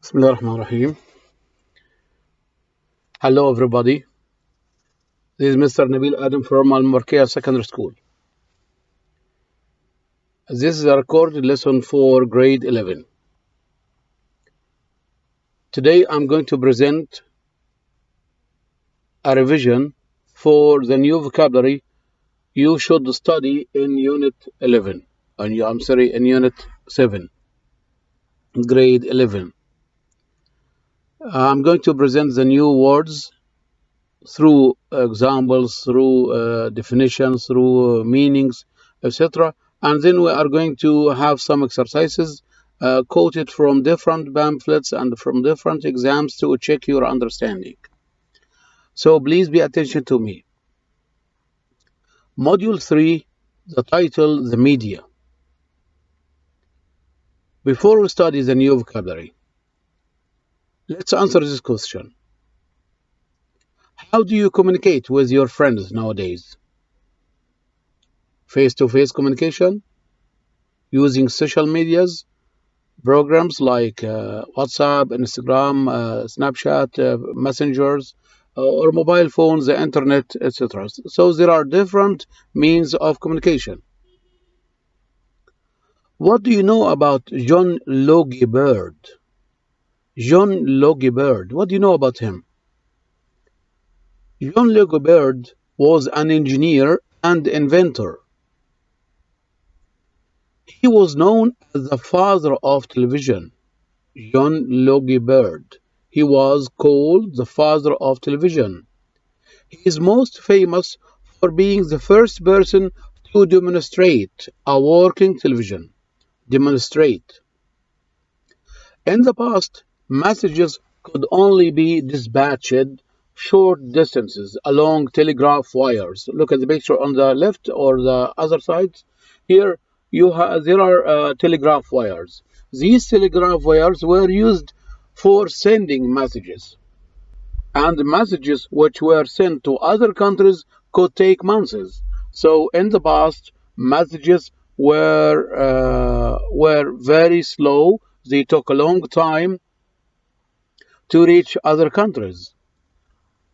Bismillahirrahmanirrahim. Hello everybody. This is Mr. Nabil Adam from Al Markia Secondary School. This is a recorded lesson for grade 11. Today I'm going to present a revision for the new vocabulary you should study in Unit 11. In Unit 7, grade 11. I'm going to present the new words through examples, through definitions, through meanings, etc. And then we are going to have some exercises quoted from different pamphlets and from different exams to check your understanding. So please pay attention to me. Module 3, the title, The Media. Before we study the new vocabulary, let's answer this question. How do you communicate with your friends nowadays? Face-to-face communication? Using social medias? Programs like WhatsApp, Instagram, Snapchat, messengers, or mobile phones, the internet, etc. So there are different means of communication. What do you know about John Logie Baird? John Logie Baird, what do you know about him? John Logie Baird was an engineer and inventor. He was known as the father of television. John Logie Baird. He was called the father of television. He is most famous for being the first person to demonstrate a working television. Demonstrate. In the past, messages could only be dispatched short distances along telegraph wires. Look at the picture on the left or the other side. Here there are telegraph wires. These telegraph wires were used for sending messages, and messages which were sent to other countries could take months. So in the past, messages were very slow. They took a long time to reach other countries.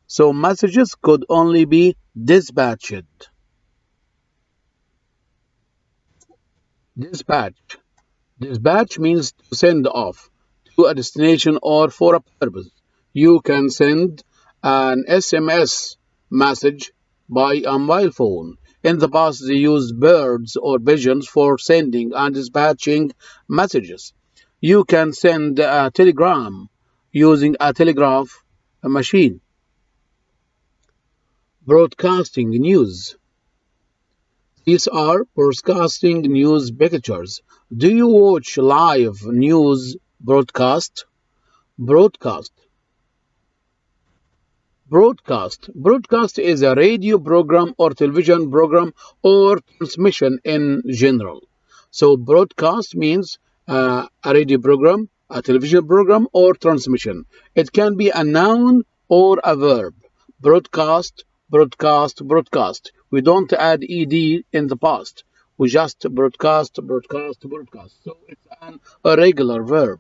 So messages could only be dispatched. Dispatch. Dispatch means to send off to a destination or for a purpose. You can send an SMS message by a mobile phone. In the past, they used birds or pigeons for sending and dispatching messages. You can send a telegram using a telegraph machine. Broadcasting news. These are broadcasting news pictures. Do you watch live news broadcast? Broadcast. Broadcast. Broadcast is a radio program or television program or transmission in general. So broadcast means a radio program, a television program, or transmission. It can be a noun or a verb. Broadcast, broadcast, broadcast. We don't add ed in the past. We just broadcast, broadcast, broadcast. So it's an irregular verb.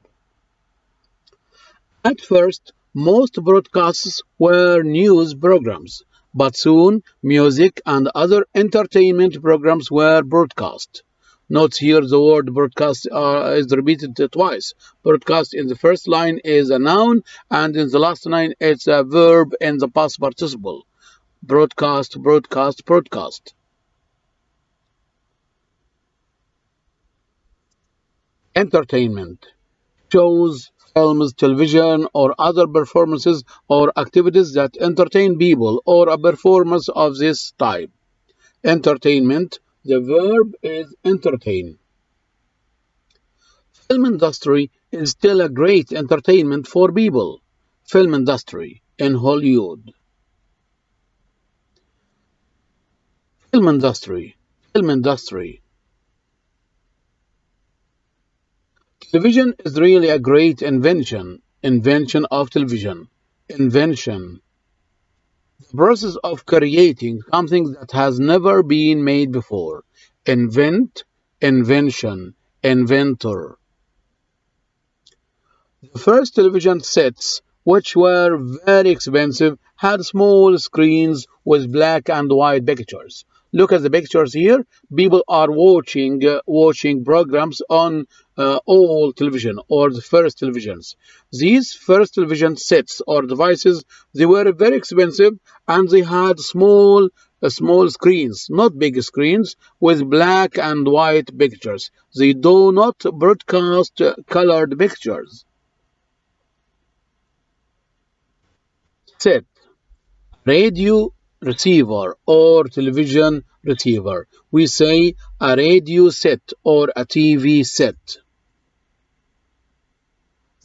At first, most broadcasts were news programs, but soon music and other entertainment programs were broadcast. Note here the word broadcast is repeated twice. Broadcast in the first line is a noun, and in the last line it's a verb in the past participle. Broadcast, broadcast, broadcast. Entertainment. Shows, films, television, or other performances or activities that entertain people, or a performance of this type. Entertainment. The verb is entertain. Film industry is still a great entertainment for people. Film industry in Hollywood. Film industry. Film industry. Television is really a great invention. Invention of television. Invention. The process of creating something that has never been made before. Invent, invention, inventor. The first television sets, which were very expensive, had small screens with black and white pictures. Look at the pictures here. People are watching programs on old television or the first televisions. These first television sets or devices, they were very expensive and they had small screens, not big screens, with black and white pictures. They do not broadcast colored pictures. Set, radio receiver or television receiver. We say a radio set or a TV set.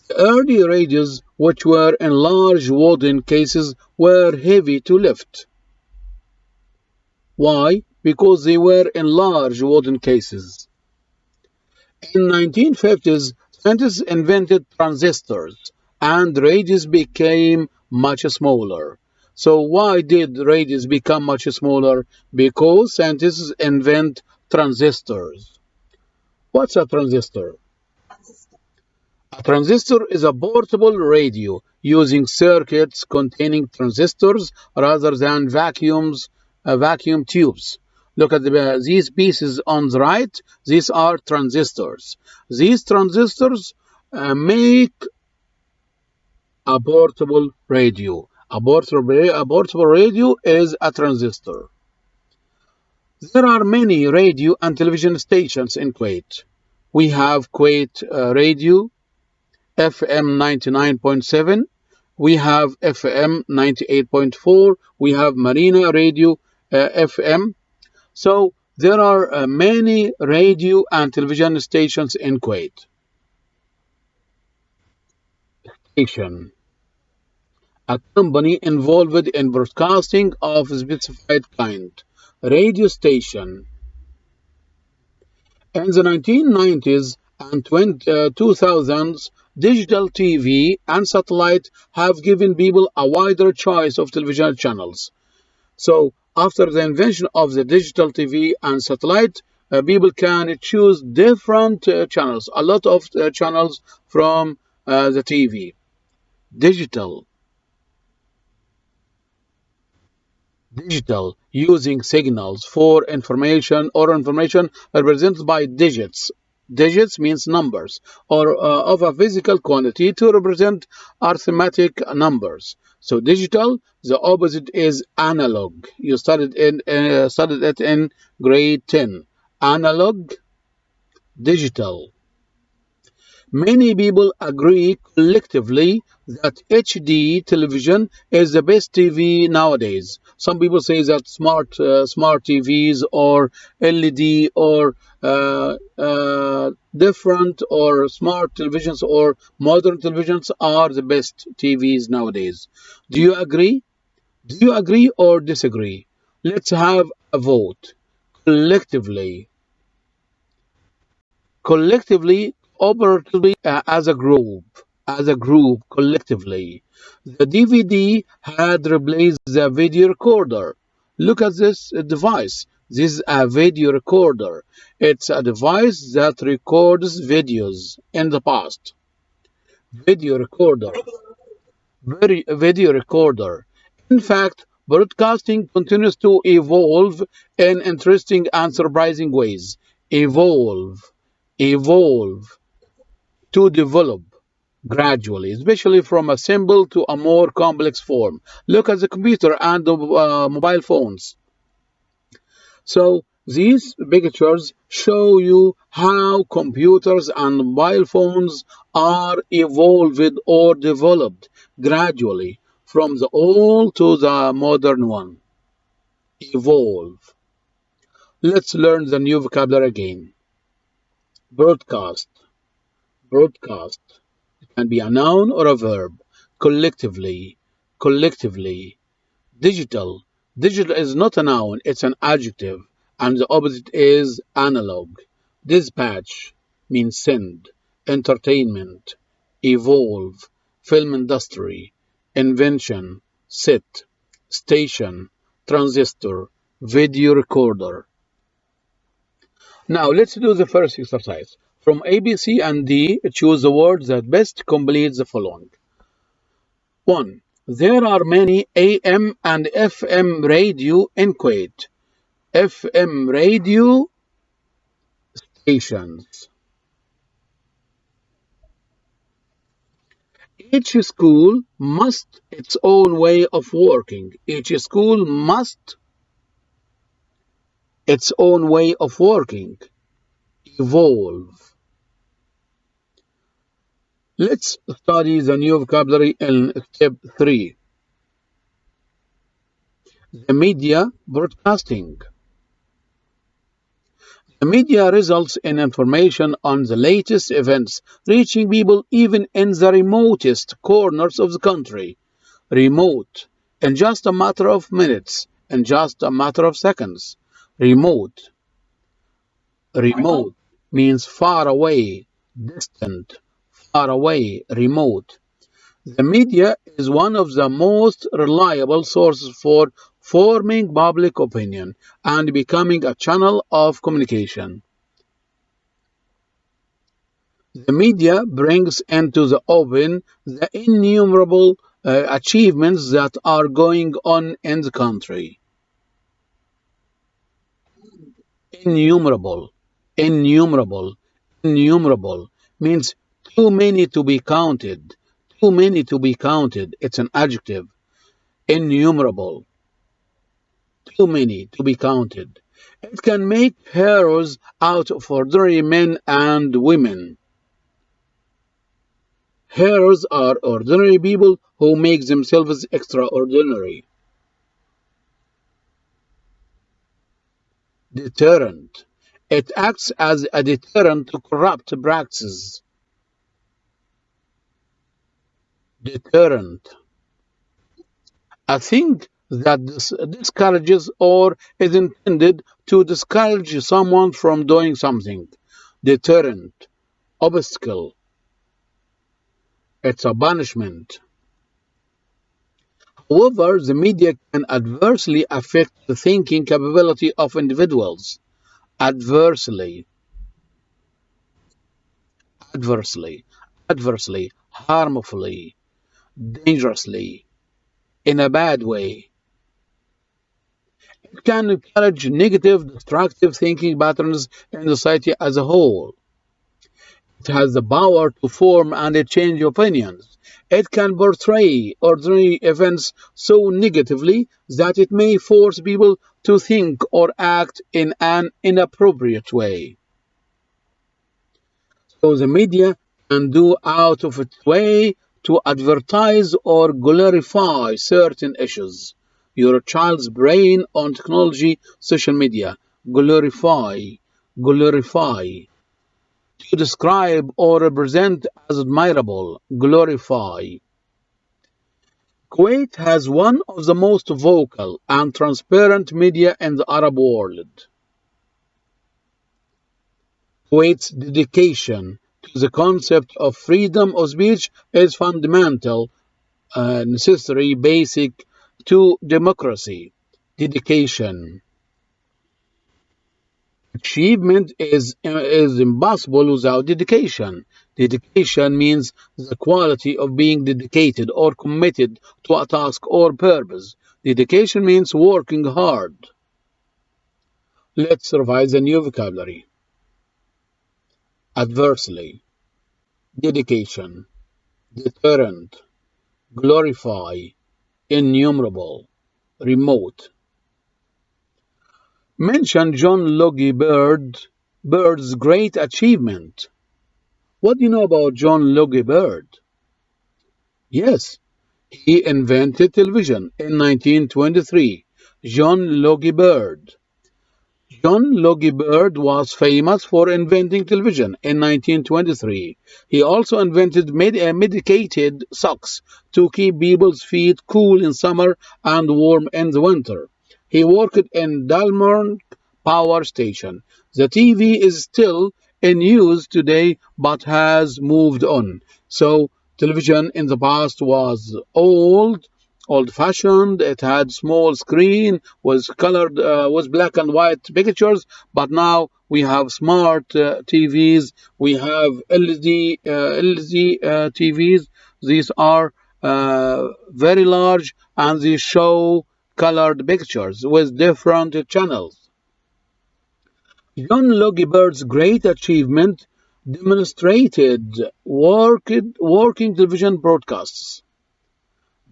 The early radios, which were in large wooden cases, were heavy to lift. Why? Because they were in large wooden cases. In 1950s, scientists invented transistors and radios became much smaller. So why did radios become much smaller? Because scientists invent transistors. What's a transistor? A transistor is a portable radio using circuits containing transistors rather than vacuum tubes. Look at these pieces on the right. These are transistors. These transistors make a portable radio. A portable radio is a transistor. There are many radio and television stations in Kuwait. We have Kuwait Radio, FM 99.7. We have FM 98.4. We have Marina Radio FM. So there are many radio and television stations in Kuwait. Station, a company involved in broadcasting of a specified kind. Radio station. In the 1990s and 2000s, digital TV and satellite have given people a wider choice of television channels. So, after the invention of the digital TV and satellite, people can choose different channels, a lot of channels from the TV. Digital. Digital, using signals for information or information represented by digits. Digits means numbers or of a physical quantity to represent arithmetic numbers. So digital, the opposite is analog. You studied it in grade 10. Analog, digital. Many people agree collectively that HD television is the best TV nowadays. Some people say that smart TVs or LED or different or smart televisions or modern televisions are the best TVs nowadays. Do you agree? Do you agree or disagree? Let's have a vote. Collectively. Collectively, operatively, as a group, collectively. The DVD had replaced the video recorder. Look at this device. This is a video recorder. It's a device that records videos in the past. Video recorder. Video recorder. In fact, broadcasting continues to evolve in interesting and surprising ways. Evolve, to develop gradually, especially from a simple to a more complex form. Look at the computer and the mobile phones. So these pictures show you how computers and mobile phones are evolved or developed gradually from the old to the modern one. Evolve. Let's learn the new vocabulary again. Broadcast. Broadcast. It can be a noun or a verb. Collectively. Collectively. Digital. Digital is not a noun, it's an adjective, and the opposite is analog. Dispatch means send. Entertainment. Evolve. Film industry. Invention. Set. Station. Transistor. Video recorder. Now let's do the first exercise. From A, B, C, and D, choose the word that best completes the following. 1. There are many AM and FM radio in Kuwait. FM radio stations. Each school must its own way of working. Each school must its own way of working. Evolve. Let's study the new vocabulary in step 3. The media broadcasting. The media results in information on the latest events, reaching people even in the remotest corners of the country. Remote. In just a matter of minutes, in just a matter of seconds. Remote. Remote means far away, distant, far away, remote. The media is one of the most reliable sources for forming public opinion and becoming a channel of communication. The media brings into the open the innumerable achievements that are going on in the country. Innumerable, innumerable, innumerable means too many to be counted. Too many to be counted. It's an adjective. Innumerable. Too many to be counted. It can make heroes out of ordinary men and women. Heroes are ordinary people who make themselves extraordinary. Deterrent. It acts as a deterrent to corrupt practices. Deterrent. A thing that discourages or is intended to discourage someone from doing something. Deterrent. Obstacle. It's a punishment. However, the media can adversely affect the thinking capability of individuals. Adversely, adversely, adversely, harmfully, dangerously, in a bad way. It can encourage negative, destructive thinking patterns in society as a whole. It has the power to form and change opinions. It can portray ordinary events so negatively that it may force people to think or act in an inappropriate way. So the media can do out of its way to advertise or glorify certain issues. Your child's brain on technology, social media. Glorify, glorify. To describe or represent as admirable, glorify. Kuwait has one of the most vocal and transparent media in the Arab world. Kuwait's dedication to the concept of freedom of speech is fundamental, necessary, basic to democracy. Dedication. Achievement is impossible without dedication. Dedication means the quality of being dedicated or committed to a task or purpose. Dedication means working hard. Let's revise the new vocabulary. Adversely, dedication, deterrent, glorify, innumerable, remote. Mention John Logie Bird's great achievement. What do you know about John Logie Bird? Yes, he invented television in 1923. John Logie Bird. John Logie Bird was famous for inventing television in 1923. He also invented medicated socks to keep people's feet cool in summer and warm in the winter. He worked in Dalmorn Power Station. The TV is still in use today but has moved on. So television in the past was old-fashioned. It had small screen with colored with black and white pictures, but now we have smart TVs, we have LED TVs. These are very large and they show colored pictures with different channels. John Logie Bird's great achievement demonstrated working television broadcasts.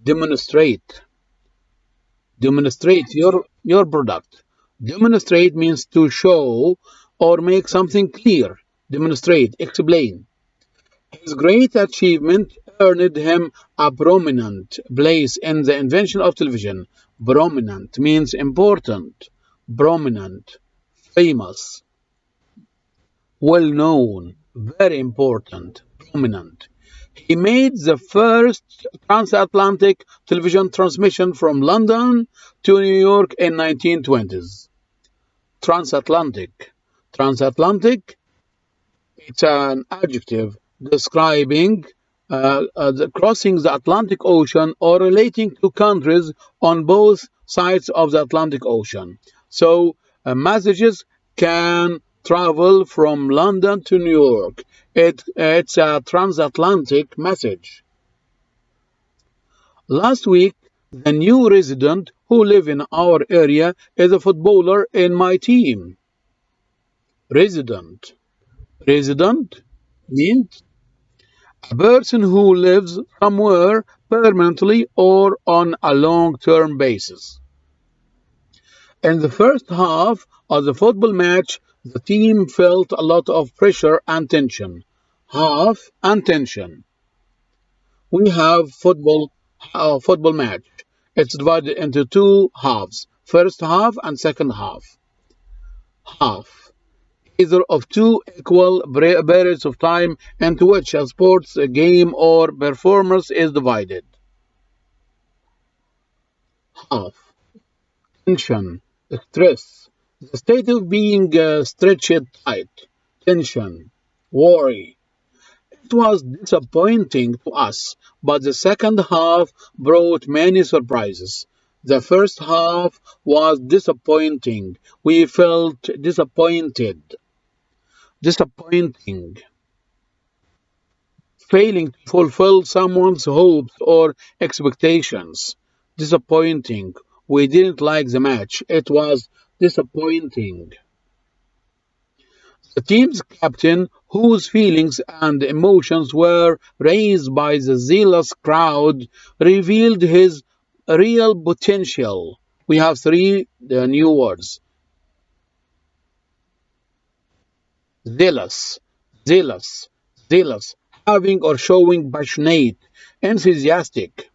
Demonstrate. Demonstrate your product. Demonstrate means to show or make something clear. Demonstrate, explain. His great achievement earned him a prominent place in the invention of television. Prominent means important, prominent, famous, well known, very important, prominent. He made the first transatlantic television transmission from London to New York in 1920s. Transatlantic. Transatlantic, it's an adjective describing crossing the Atlantic Ocean or relating to countries on both sides of the Atlantic Ocean. So messages can travel from London to New York. It's a transatlantic message. Last week, the new resident who live in our area is a footballer in my team. Resident. Resident means a person who lives somewhere permanently or on a long-term basis. In the first half of the football match, the team felt a lot of pressure and tension. Half and tension. We have football match. It's divided into two halves. First half and second half. Half. Either of two equal periods of time into which a sports game or performance is divided. Half. Tension, stress, the state of being stretched tight. Tension, worry. It was disappointing to us, but the second half brought many surprises. The first half was disappointing. We felt disappointed. Disappointing. Failing to fulfill someone's hopes or expectations. Disappointing. We didn't like the match. It was disappointing. The team's captain, whose feelings and emotions were raised by the zealous crowd, revealed his real potential. We have three new words: zealous, zealous, zealous, having or showing passionate, enthusiastic,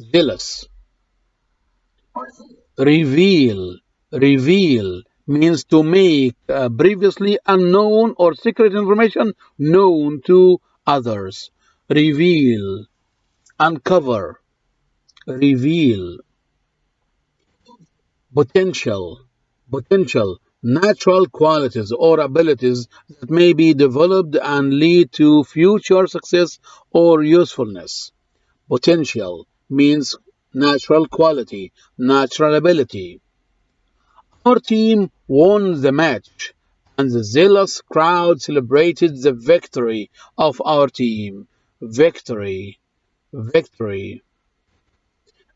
zealous. Reveal, reveal means to make previously unknown or secret information known to others. Reveal, uncover, reveal. Potential, potential, natural qualities or abilities that may be developed and lead to future success or usefulness. Potential means natural quality, natural ability. Our team won the match, and the zealous crowd celebrated the victory of our team. Victory, victory.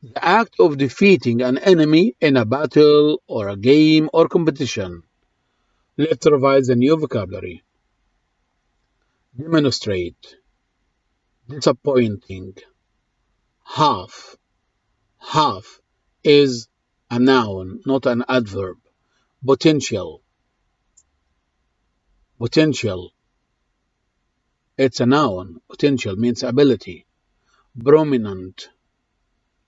The act of defeating an enemy in a battle or a game or competition. Let's revise the new vocabulary. Demonstrate, disappointing. Half, half is a noun, not an adverb. Potential, potential. It's a noun. Potential means ability. Prominent.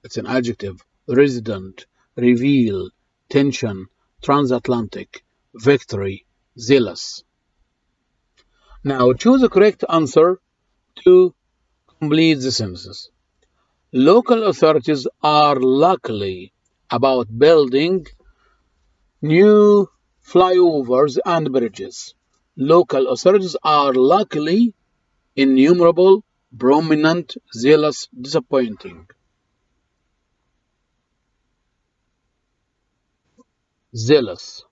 It's an adjective. Resident. Reveal. Tension. Transatlantic. Victory. Zealous. Now choose the correct answer to complete the sentences. Local authorities are luckily about building new flyovers and bridges. Local authorities are luckily innumerable, prominent, zealous, disappointing. zealous.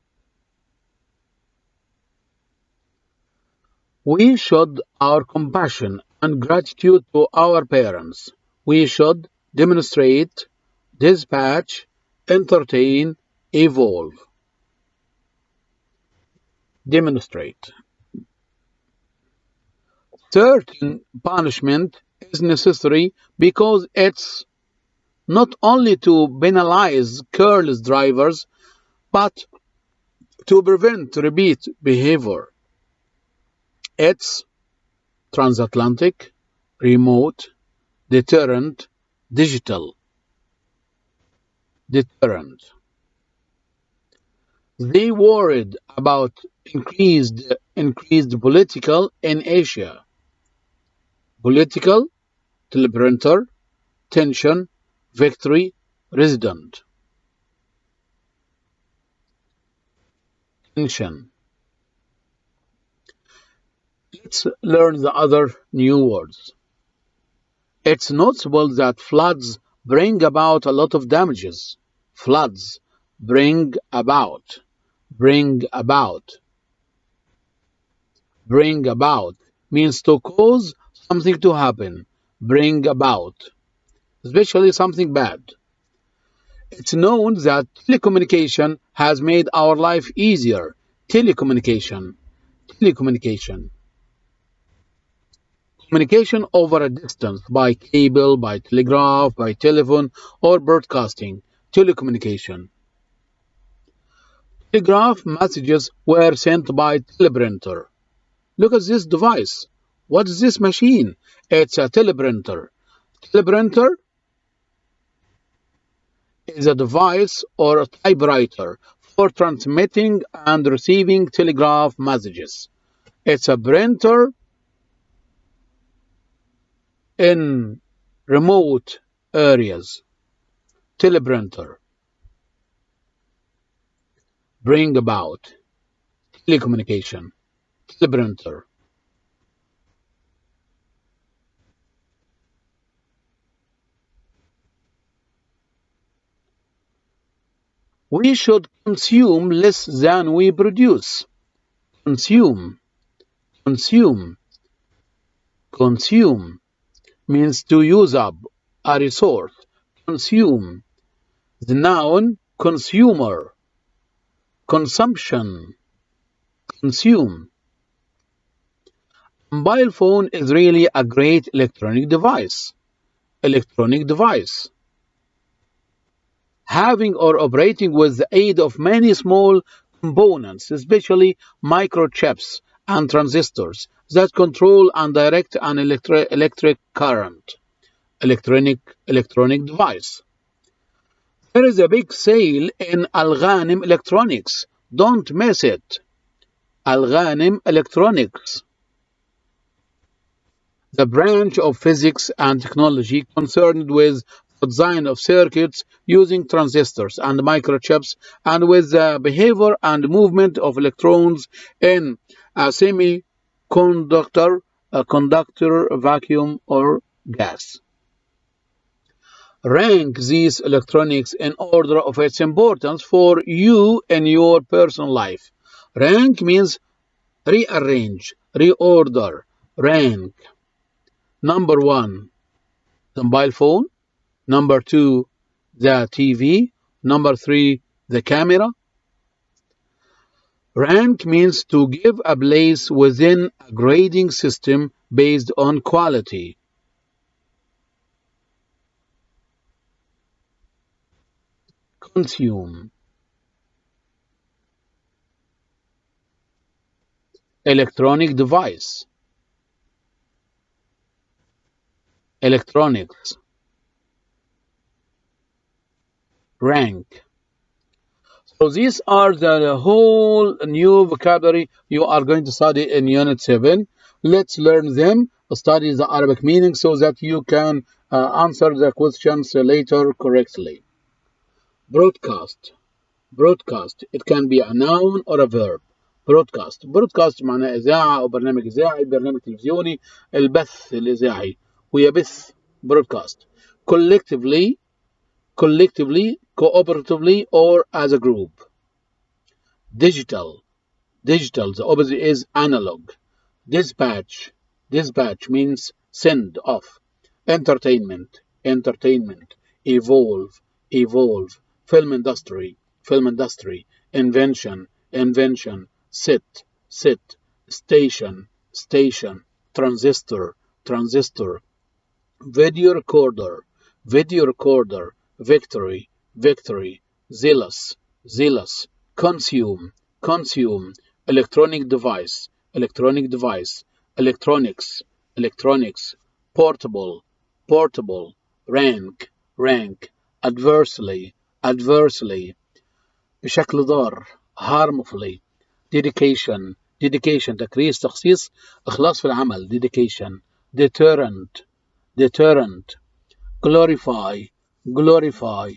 We should our compassion and gratitude to our parents. We should demonstrate, dispatch, entertain, evolve. Demonstrate. Certain punishment is necessary because it's not only to penalize careless drivers but to prevent repeat behavior. It's transatlantic, remote, deterrent, digital. Deterrent. They worried about increased political in Asia. Political, teleprinter, tension, victory, resident. Tension. Let's learn the other new words. It's notable that floods bring about a lot of damages. Floods bring about, bring about, bring about means to cause something to happen. Bring about, especially something bad. It's known that telecommunication has made our life easier. Telecommunication, telecommunication. Communication over a distance by cable, by telegraph, by telephone, or broadcasting. Telecommunication. Telegraph messages were sent by teleprinter. Look at this device. What is this machine? It's a teleprinter. Teleprinter is a device or a typewriter for transmitting and receiving telegraph messages. It's a printer in remote areas. Teleprinter. Bring about. Telecommunication. Teleprinter. We should consume less than we produce. Consume. Consume. Consume means to use up a resource. Consume. The noun consumer. Consumption. Consume. Mobile phone is really a great electronic device. Electronic device. Having or operating with the aid of many small components, especially microchips and transistors that control and direct an electric current. Electronic device. There is a big sale in Al-Ghanim Electronics. Don't miss it. Al-Ghanim Electronics, the branch of physics and technology concerned with the design of circuits using transistors and microchips and with the behavior and movement of electrons in a semiconductor, a conductor, vacuum, or gas. Rank these electronics in order of its importance for you in your personal life. Rank means rearrange, reorder, rank. Number one, the mobile phone. Number two, the TV. Number three, the camera. Rank means to give a place within a grading system based on quality. Consume. Electronic device. Electronics. Rank. So these are the whole new vocabulary you are going to study in Unit 7. Let's learn them, study the Arabic meaning so that you can answer the questions later correctly. Broadcast. Broadcast. It can be a noun or a verb. broadcast. broadcast معناه إذاعة أو برنامج إذاعي، برنامج تلفزيوني، البث الإذاعي ويبث. broadcast. collectively, cooperatively, or as a group. Digital, digital, the opposite is analog. Dispatch, dispatch means send off. Entertainment, entertainment. Evolve, evolve. Film industry, film industry. Invention, invention. Sit, sit. Station, station. Transistor, transistor. Video recorder, video recorder. Victory, victory. Zealous, zealous. Consume, consume. Electronic device, electronic device. Electronics, electronics. Portable, portable. Rank, rank. Adversely, adversely. بشكل ضار harmfully. Dedication, dedication. تكريس تخصيص إخلاص في العمل. Dedication. Deterrent, deterrent. Glorify, glorify.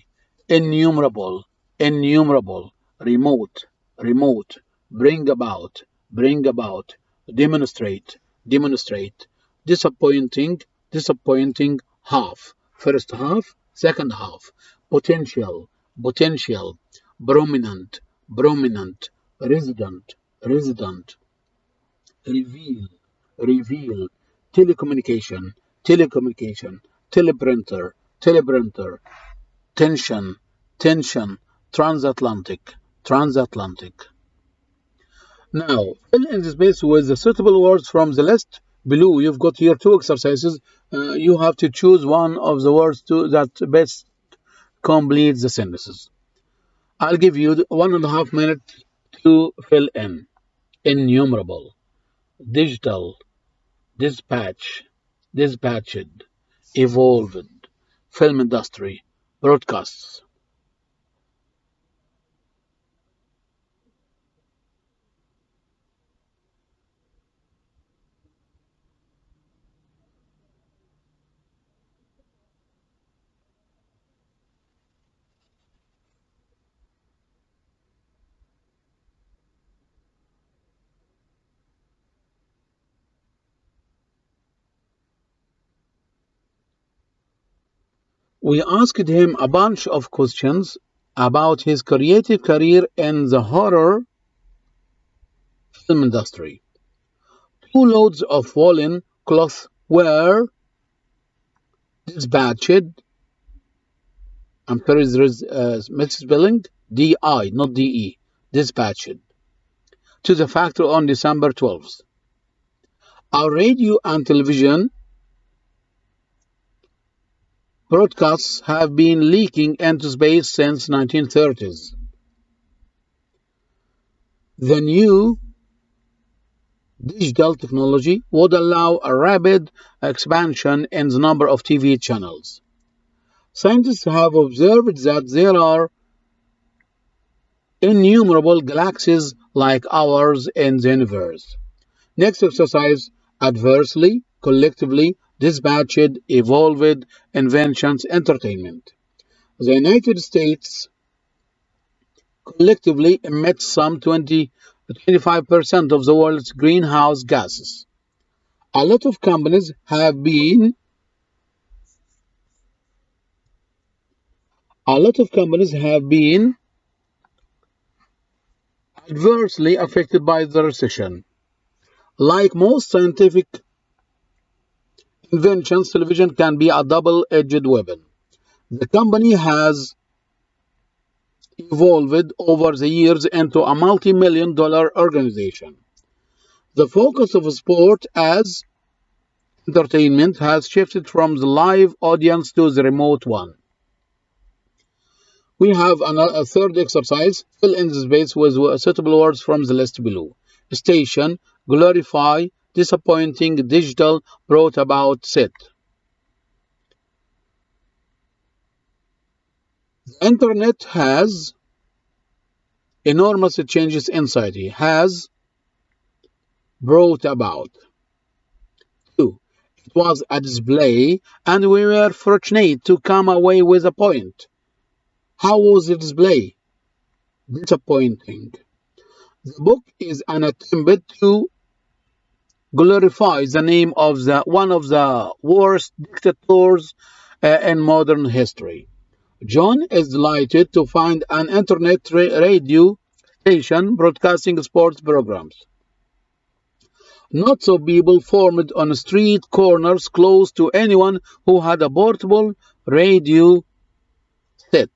Innumerable, innumerable. Remote, remote. Bring about, bring about. Demonstrate, demonstrate. Disappointing, disappointing. Half, first half, second half. Potential, potential. Prominent, prominent. Resident, resident. Reveal, reveal. Telecommunication, telecommunication. Teleprinter, teleprinter. Tension, tension. Transatlantic, transatlantic. Now, fill in the space with the suitable words from the list below. You've got here two exercises. You have to choose one of the words that best completes the sentences. I'll give you 1.5 minutes to fill in. Innumerable, digital, dispatch, dispatched, evolved, film industry, broadcasts. We asked him a bunch of questions about his creative career in the horror film industry. 2 loads of woolen cloth were dispatched. I'm sorry, there is misspelling. D-I, not D-E. Dispatched to the factory on December 12th. Our radio and television broadcasts have been leaking into space since 1930s. The new digital technology would allow a rapid expansion in the number of TV channels. Scientists have observed that there are innumerable galaxies like ours in the universe. Next exercise: adversely, collectively, dispatched, evolved, inventions, entertainment. The United States collectively emits some 25% of the world's greenhouse gases. A lot of companies have been adversely affected by the recession. Like most scientific inventions, television can be a double-edged weapon. The company has evolved over the years into a multi-million-dollar organization. The focus of sport as entertainment has shifted from the live audience to the remote one. We have a third exercise. Fill in the space with suitable words from the list below. Station, glorify, disappointing, digital, brought about, sit. The internet has enormous changes in society. Has brought about. 2. It was a display and we were fortunate to come away with a point. How was the display? Disappointing. The book is an attempt to glorify the name of one of the worst dictators in modern history. John is delighted to find an internet radio station broadcasting sports programs. Knots of people formed on street corners close to anyone who had a portable radio set.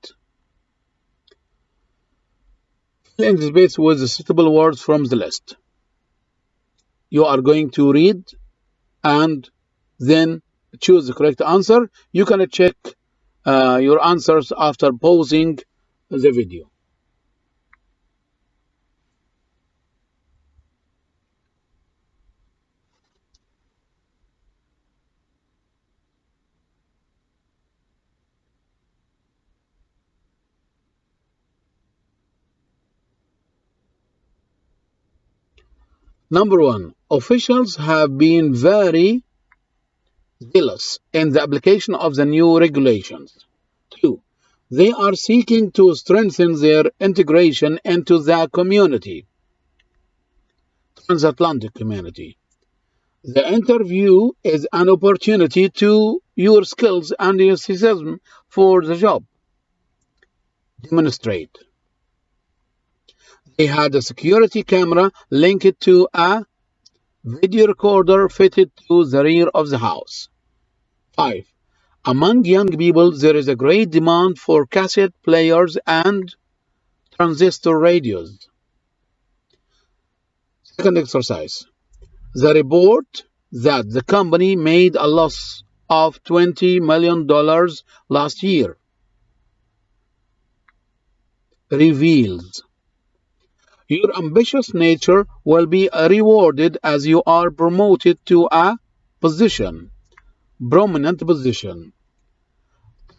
Fill in the space with the suitable words from the list. You are going to read and then choose the correct answer. You can check your answers after pausing the video. Number one, officials have been very zealous in the application of the new regulations. Two, they are seeking to strengthen their integration into the community, transatlantic community. The interview is an opportunity to your skills and enthusiasm for the job. Demonstrate. They had a security camera linked to a video recorder fitted to the rear of the house. 5. Among young people, there is a great demand for cassette players and transistor radios. Second exercise. The report that the company made a loss of $20 million last year reveals your ambitious nature will be rewarded as you are promoted to a prominent position.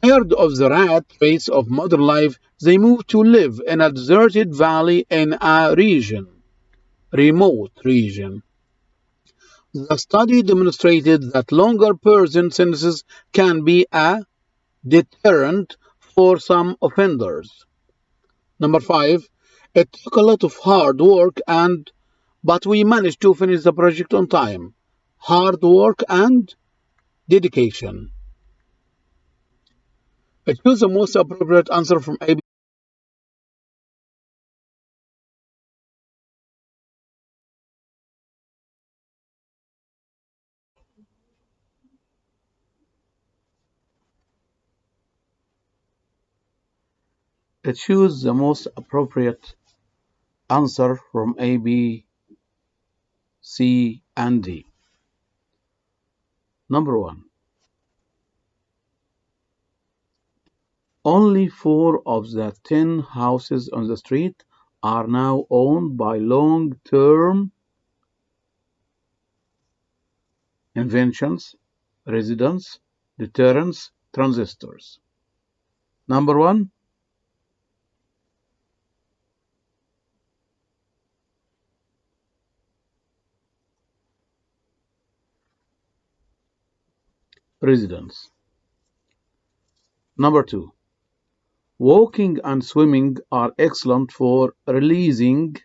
Tired of the rat race of modern life, they moved to live in a deserted valley in a remote region. The study demonstrated that longer prison sentences can be a deterrent for some offenders. Number 5, it took a lot of hard work but we managed to finish the project on time. Hard work and dedication. Choose the most appropriate answer from A, B. Choose the most appropriate answer from A, B, C, and D. Number 1. Only 4 of the 10 houses on the street are now owned by long-term inventions, residents, deterrents, transistors. Number 1, residents. Number 2, walking and swimming are excellent for releasing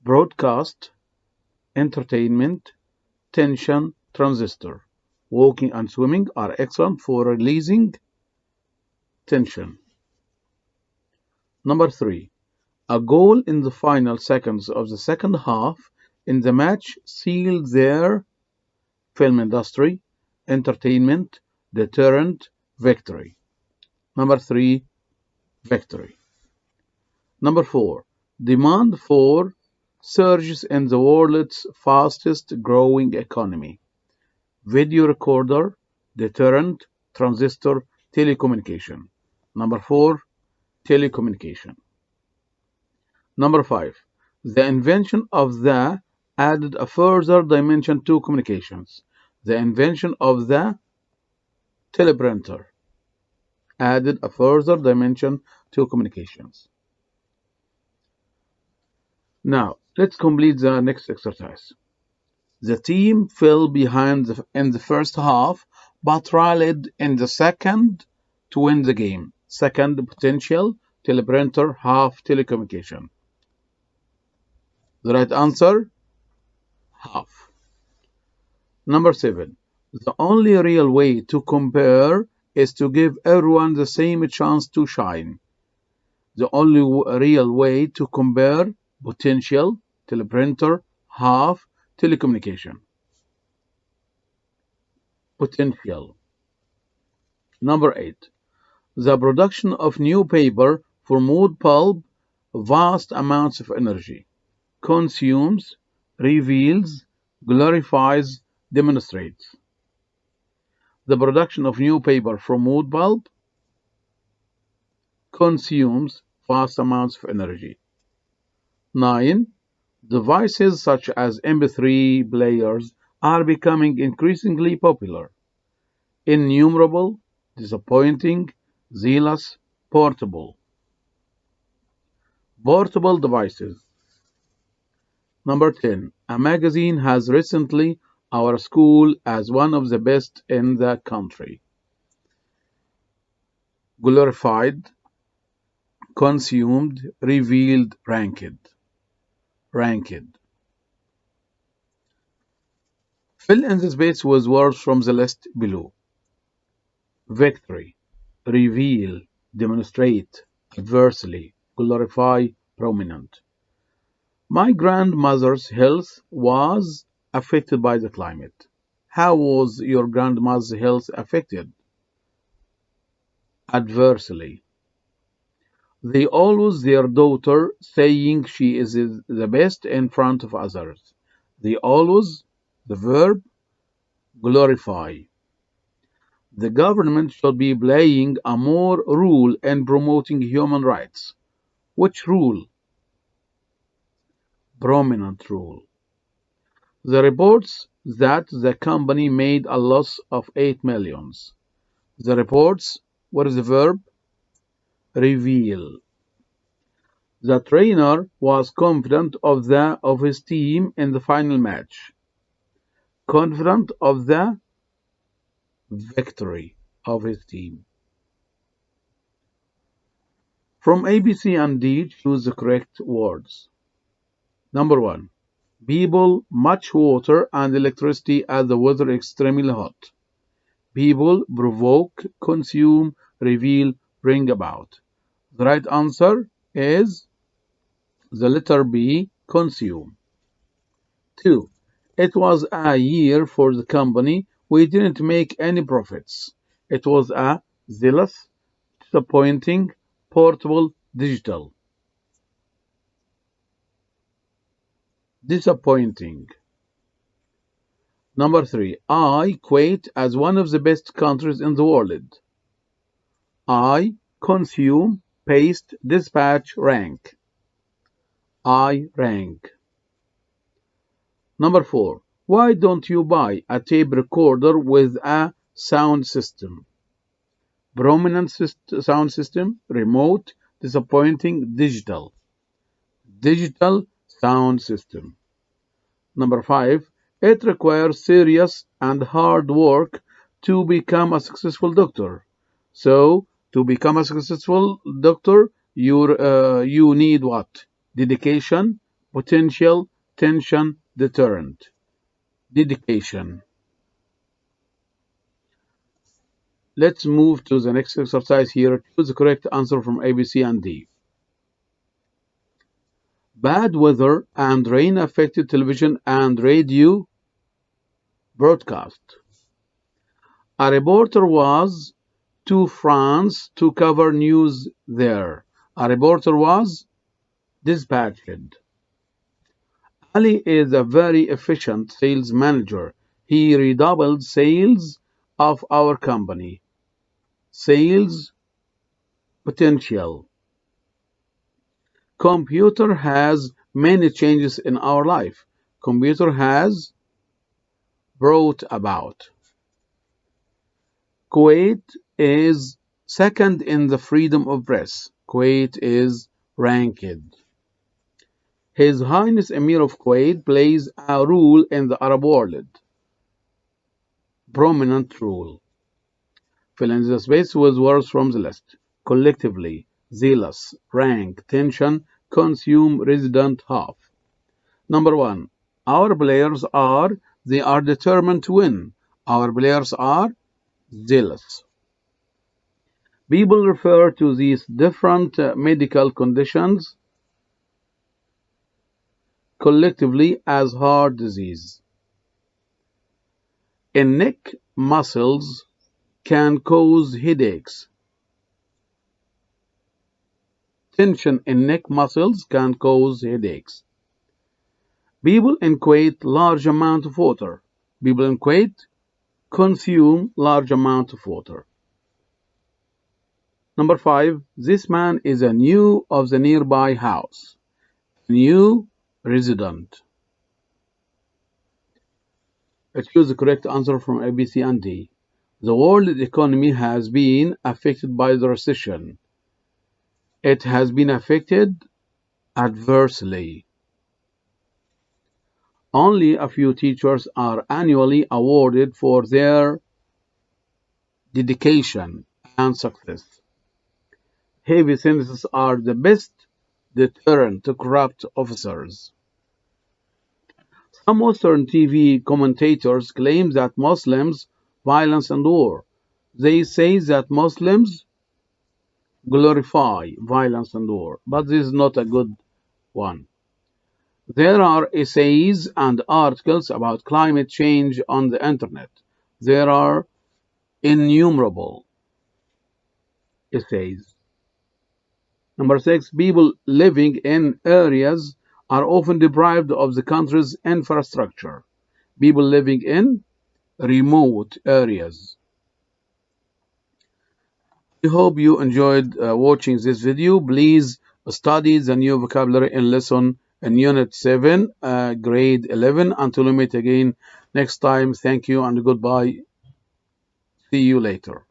broadcast, entertainment, tension, transistor. Walking and swimming are excellent for releasing tension. Number 3, a goal in the final seconds of the second half in the match sealed their film industry, entertainment, deterrent, victory. Number 3, victory. Number 4, demand for surges in the world's fastest growing economy. Video recorder, deterrent, transistor, telecommunication. Number 4, telecommunication. Number 5, the invention of the added a further dimension to communications. The invention of the teleprinter added a further dimension to communications. Now, let's complete the next exercise. The team fell behind in the first half, but rallied in the second to win the game. Second, potential, teleprinter, half, telecommunication. The right answer, half. Number 7, the only real way to compare is to give everyone the same chance to shine. The only real way to compare potential, teleprinter, half, telecommunication. Potential. Number 8. The production of new paper from wood pulp vast amounts of energy. Consumes, reveals, glorifies, demonstrates. The production of new paper from wood pulp consumes vast amounts of energy. 9. Devices such as MP3 players are becoming increasingly popular. Innumerable, disappointing, zealous, portable. Portable devices. Number 10. A magazine has recently our school as one of the best in the country. Glorified, consumed, revealed, ranked. Ranked. Fill in the space with words from the list below. Victory, reveal, demonstrate, adversely, glorify, prominent. My grandmother's health was affected by the climate. How was your grandmother's health affected? Adversely. They always their daughter saying she is the best in front of others. They always, the verb, glorify. The government should be playing a more role in promoting human rights. Which rule? Prominent role. The reports that the company made a loss of 8 millions. The reports, what is the verb? Reveal. The trainer was confident of his team in the final match. Confident of the victory of his team. From A, B, C, and D, choose the correct words. Number 1. People, much water and electricity as the weather extremely hot. People, provoke, consume, reveal, bring about. The right answer is the letter B, consume. 2. It was a year for the company. We didn't make any profits. It was a zealous, disappointing, portable, digital. Disappointing. Number 3. I Kuwait as one of the best countries in the world. I consume, paste, dispatch, rank. I rank. Number 4. Why don't you buy a tape recorder with a sound system? Prominent sound system, remote, disappointing, digital. Digital sound system. Number 5. It requires serious and hard work to become a successful doctor. So, to become a successful doctor, you need what? Dedication, potential, tension, deterrent. Dedication. Let's move to the next exercise here. Choose the correct answer from A, B, C, and D. Bad weather and rain affected television and radio broadcast. A reporter was to France to cover news there. A reporter was dispatched. Ali is a very efficient sales manager. He redoubled sales of our company. Sales potential. Computer has many changes in our life. Computer has brought about. Kuwait is second in the freedom of press. Kuwait is ranked. His Highness Emir of Kuwait plays a role in the Arab world. Prominent role. Fill in the space with words from the list. Collectively, zealous, rank, tension, consume, resident, half. Number 1. Our players they are determined to win. Our players are zealous. People refer to these different medical conditions collectively as heart disease. In neck muscles can cause headaches. Tension in neck muscles can cause headaches. People in Kuwait large amount of water. People in Kuwait consume large amount of water. Number 5. This man is a new of the nearby house. New resident. Choose the correct answer from A, B, C, and D. The world economy has been affected by the recession. It has been affected adversely. Only a few teachers are annually awarded for their dedication and success. Heavy sentences are the best deterrent to corrupt officers. Some Western TV commentators claim that Muslims violence and war. They say that Muslims glorify violence and war, but this is not a good one. There are essays and articles about climate change on the internet. There are innumerable essays. Number 6, people living in areas are often deprived of the country's infrastructure. People living in remote areas. I hope you enjoyed watching this video. Please study the new vocabulary in lesson in Unit 7, Grade 11. Until we meet again next time, thank you and goodbye. See you later.